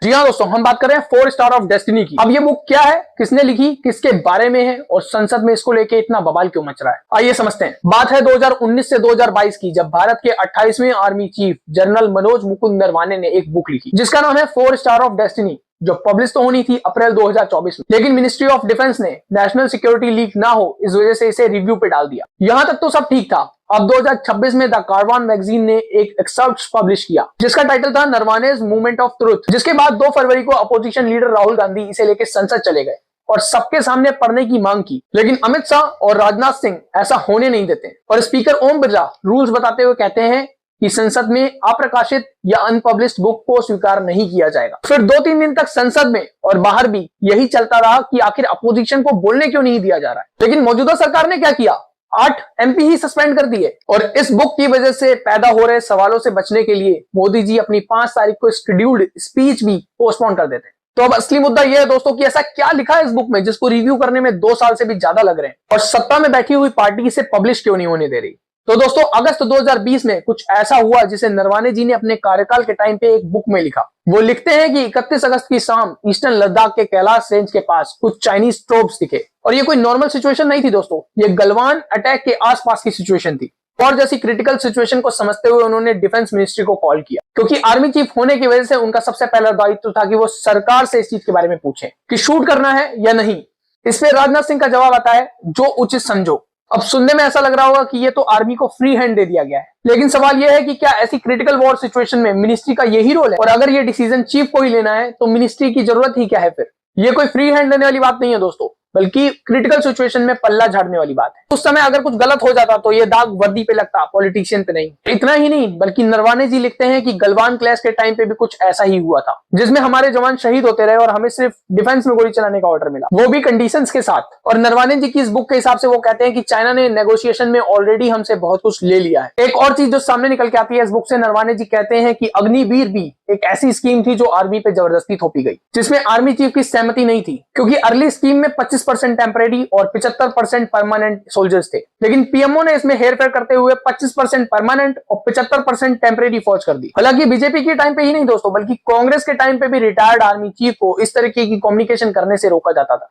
जी हाँ दोस्तों, हम बात कर रहे हैं 4 स्टार ऑफ डेस्टिनी की। अब ये बुक क्या है, किसने लिखी, किसके बारे में है और संसद में इसको लेके इतना बवाल क्यों मच रहा है, आइए समझते हैं। बात है 2019 से 2022 की, जब भारत के 28वें army chief general Manoj Mukund Naravane ने एक बुक लिखी जिसका नाम है 4 स्टार ऑफ डेस्टिनी, जो पब्लिश तो होनी थी अप्रैल 2024 में, लेकिन मिनिस्ट्री ऑफ डिफेंस ने नेशनल सिक्योरिटी लीक ना हो इस वजह से इसे रिव्यू पे डाल दिया। यहां तक तो सब ठीक था। अब 2026 में द कारवान मैगजीन ने एक एक्सर्प्ट पब्लिश किया जिसका टाइटल था नरवानेज मूवमेंट ऑफ ट्रुथ, जिसके बाद 2 फरवरी को अपोजिशन लीडर राहुल गांधी इसे लेकर संसद चले गए और सबके सामने पढ़ने की मांग की, लेकिन अमित शाह और राजनाथ सिंह ऐसा होने नहीं देते और स्पीकर ओम बिरला रूल्स बताते हुए कहते हैं कि संसद में अप्रकाशित या अनपब्लिश्ड बुक को स्वीकार नहीं किया जाएगा। फिर 2-3 दिन तक संसद में और बाहर भी यही चलता रहा कि आखिर अपोजिशन को बोलने क्यों नहीं दिया जा रहा है। लेकिन मौजूदा सरकार ने क्या किया, 8 एमपी ही सस्पेंड कर दिए और इस बुक की वजह से पैदा हो रहे सवालों से बचने के लिए मोदी जी अपनी 5 तारीख को शेड्यूल्ड स्पीच भी पोस्टपोन कर देते हैं। तो अब असली मुद्दा यह है दोस्तों कि ऐसा क्या लिखा है इस बुक में जिसको रिव्यू करने में 2 साल से भी ज्यादा लग रहे हैं और सत्ता में बैठी हुई पार्टी इसे पब्लिश क्यों नहीं होने दे रही। तो दोस्तों अगस्त 2020 में कुछ ऐसा हुआ जिसे नरवाने जी ने अपने कार्यकाल के टाइम पे एक बुक में लिखा। वो लिखते हैं कि 31 अगस्त की शाम ईस्टर्न लद्दाख के कैलाश रेंज के पास कुछ चाइनीज ट्रोप्स दिखे और ये कोई नॉर्मल सिचुएशन नहीं थी दोस्तों, ये गलवान अटैक के आसपास की सिचुएशन थी। और जैसी क्रिटिकल सिचुएशन को समझते हुए उन्होंने डिफेंस मिनिस्ट्री को कॉल किया, क्योंकि आर्मी चीफ होने की वजह से उनका सबसे पहला दायित्व था कि वो सरकार से इस चीज के बारे में पूछें कि शूट करना है या नहीं। इस पे राजनाथ सिंह का जवाब आता है, जो उचित समझो। अब सुनने में ऐसा लग रहा होगा कि ये तो आर्मी को फ्री हैंड दे दिया गया है, लेकिन सवाल यह है कि क्या ऐसी क्रिटिकल वॉर सिचुएशन में मिनिस्ट्री का यही रोल है, और अगर ये डिसीजन चीफ को ही लेना है तो मिनिस्ट्री की जरूरत ही क्या है फिर। ये कोई फ्री हैंड देने वाली बात नहीं है दोस्तों, बल्कि क्रिटिकल सिचुएशन में पल्ला झाड़ने वाली बात है। उस समय अगर कुछ गलत हो जाता तो ये दाग वर्दी पे लगता, पॉलिटिशियन पे नहीं। इतना ही नहीं, बल्कि नरवाने जी लिखते हैं कि गलवान क्लैश के टाइम पे भी कुछ ऐसा ही हुआ था, जिसमें हमारे जवान शहीद होते रहे और हमें सिर्फ डिफेंस में गोली चलाने का ऑर्डर मिला, वो भी कंडीशंस के साथ। और नरवाने जी की इस बुक के हिसाब से वो कहते हैं कि चाइना ने नेगोशिएशन में ऑलरेडी हमसे बहुत कुछ ले लिया है। एक और चीज जो सामने निकल के आती है इस बुक से, नरवाने जी कहते हैं कि अग्निवीर भी एक ऐसी स्कीम थी जो आर्मी पे जबरदस्ती थोपी गई, जिसमें आर्मी चीफ की सहमति नहीं थी, क्योंकि अर्ली स्कीम में 25% टेम्परेरी और 75% परमानेंट सोल्जर्स थे, लेकिन पीएमओ ने इसमें हेरफेर करते हुए 25% परमानेंट और 75% टेम्परेरी फौज कर दी। हालांकि बीजेपी के टाइम पे ही नहीं दोस्तों, बल्कि कांग्रेस के टाइम पे भी रिटायर्ड आर्मी चीफ को इस तरीके की कम्युनिकेशन करने से रोका जाता था।